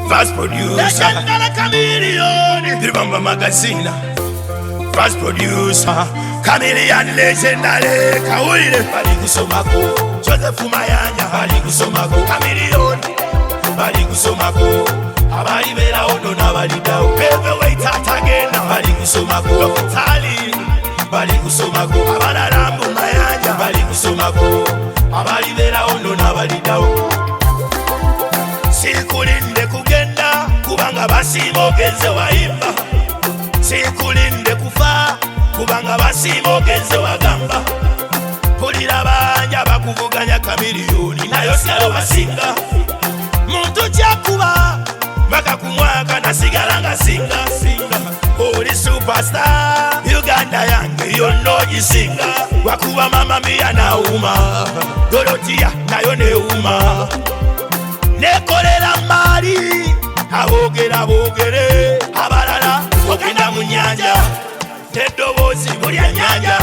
Fast producer, chameleon, Ribamba magazine. Fast producer, chameleon legendary. Kawire, bali kusomako. Joseph Mayanja, bali kusomako. Chameleon, bali kusomako. Abali bela ono na bali dao. Heavyweight atagenda, bali kusomako. Tali, bali kusomako. Abala Rambo Mayanja, bali kusomako. Abali bela ono na bali dao. Sikulinde kugenda kubanga basimo genze waimba. Sikulinde kufa kubanga basimo genze wagamba. Pulira banja bakuvuganya chameleon nayo salo basinga. Muntu kyakuba baka kumwaka nasigala nga singa. Oli superstar Uganda yange yonno gisinga. Wakuba mama mia na uma Dorotia nayo ne uma. Nekolera mali abogera bogere abalala ogenda mu nyanja neddobozi bulya nyanja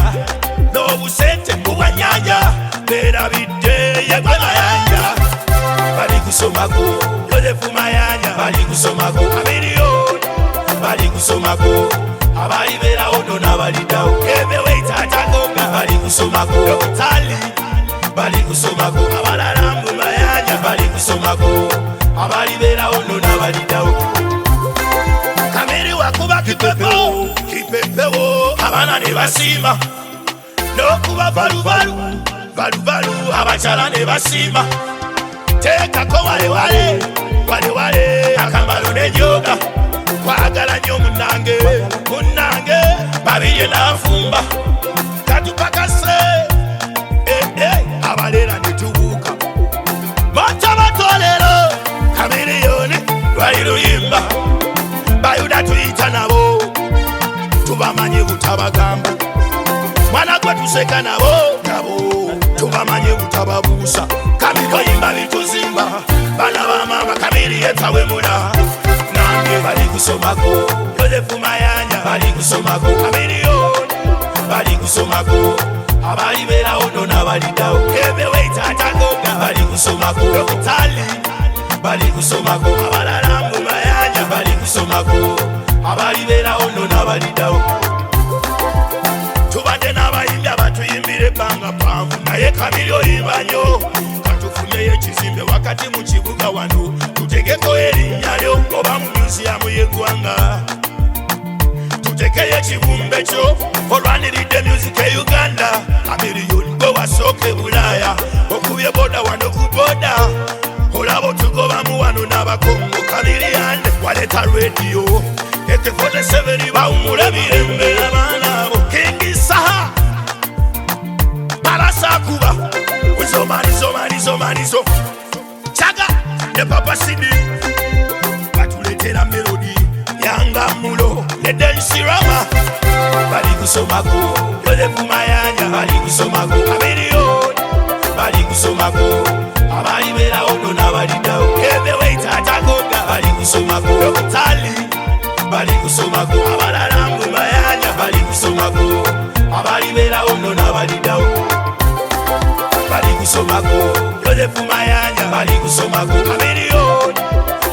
n'obusente bubwa nyanja berabidde yegwe Mayanja bali kusomako. Joseph Mayanja bali kusomako. Chameleon bali kusomako. Abali bera ono n'abali dao. Heavyweight atagonga bali kusomako. Tali bali kusomako. Abala Rambo Mayanja bali kusomako. Abali bera ono n'abali dao. Kameri wakuba kipepo kipepewo abana ne basima. Nokuba balubalu balubalu abachala ne basima. Teka ko wale wale akamalo ne joga. Kwagala nnyo munange munange babirye nafumba katupakase abalera netubuuka bata batolero Chameleon lwali luyimba bayuda tuyita nabo tubamanye butabagamba mwana gwe tuseka nabo tubamanye butababuusa Chameleon yimba bituzimba bana bamama Chameleon tawemula bali kusomako. Joseph Mayanja bali kusomako. Chameleon bali kusomako. Abali bela ono na bali dao. Heavyweight atagonga bali kusomako. Tali bali kusomako. Abala Rambo Mayanja bali kusomako. Abali bela ono na bali dao. Tubade n'abayimbi abatuyimbire banga panvu naye Chameleon yibanyo katufunye ekizimbe wakati mu kibuga wano tutegeko erinnya lyo oba mu museum y'eggwanga tutekeyo ekibumbe kyo olwaniridde music e Uganda. Chameleon gwe wasooka e Bulaaya okubye boda wano ku boda olaba otugobamu wano n'abakongo. Chameleon waleeta radio AK-47 bawumula mirembe abaana bo King Saha balasakuba uzomanizo chaga ne Papa Sidi batuletera melody yanga mulo ne Densi Rama bali kusomako. Joseph Mayanja bali kusomako. Chameleon bali kusomako. Abali bera ono n'abali dao. Heavyweight atagonga bali kusomako. Tali bali kusomako. Abala Rambo Mayanja bali kusomako. Abali bera ono n'abali dao bali kusomako. Joseph Mayanja bali kusomako. Chameleon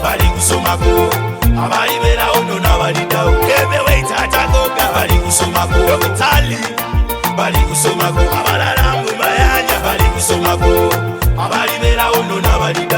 bali kusomako. Abali bera ono n'abali dao. Heavyweight atagonga bali kusomako. Tali bali kusomako. Abala Rambo Mayanja bali kusomako. Abali bera ono n'abali dao.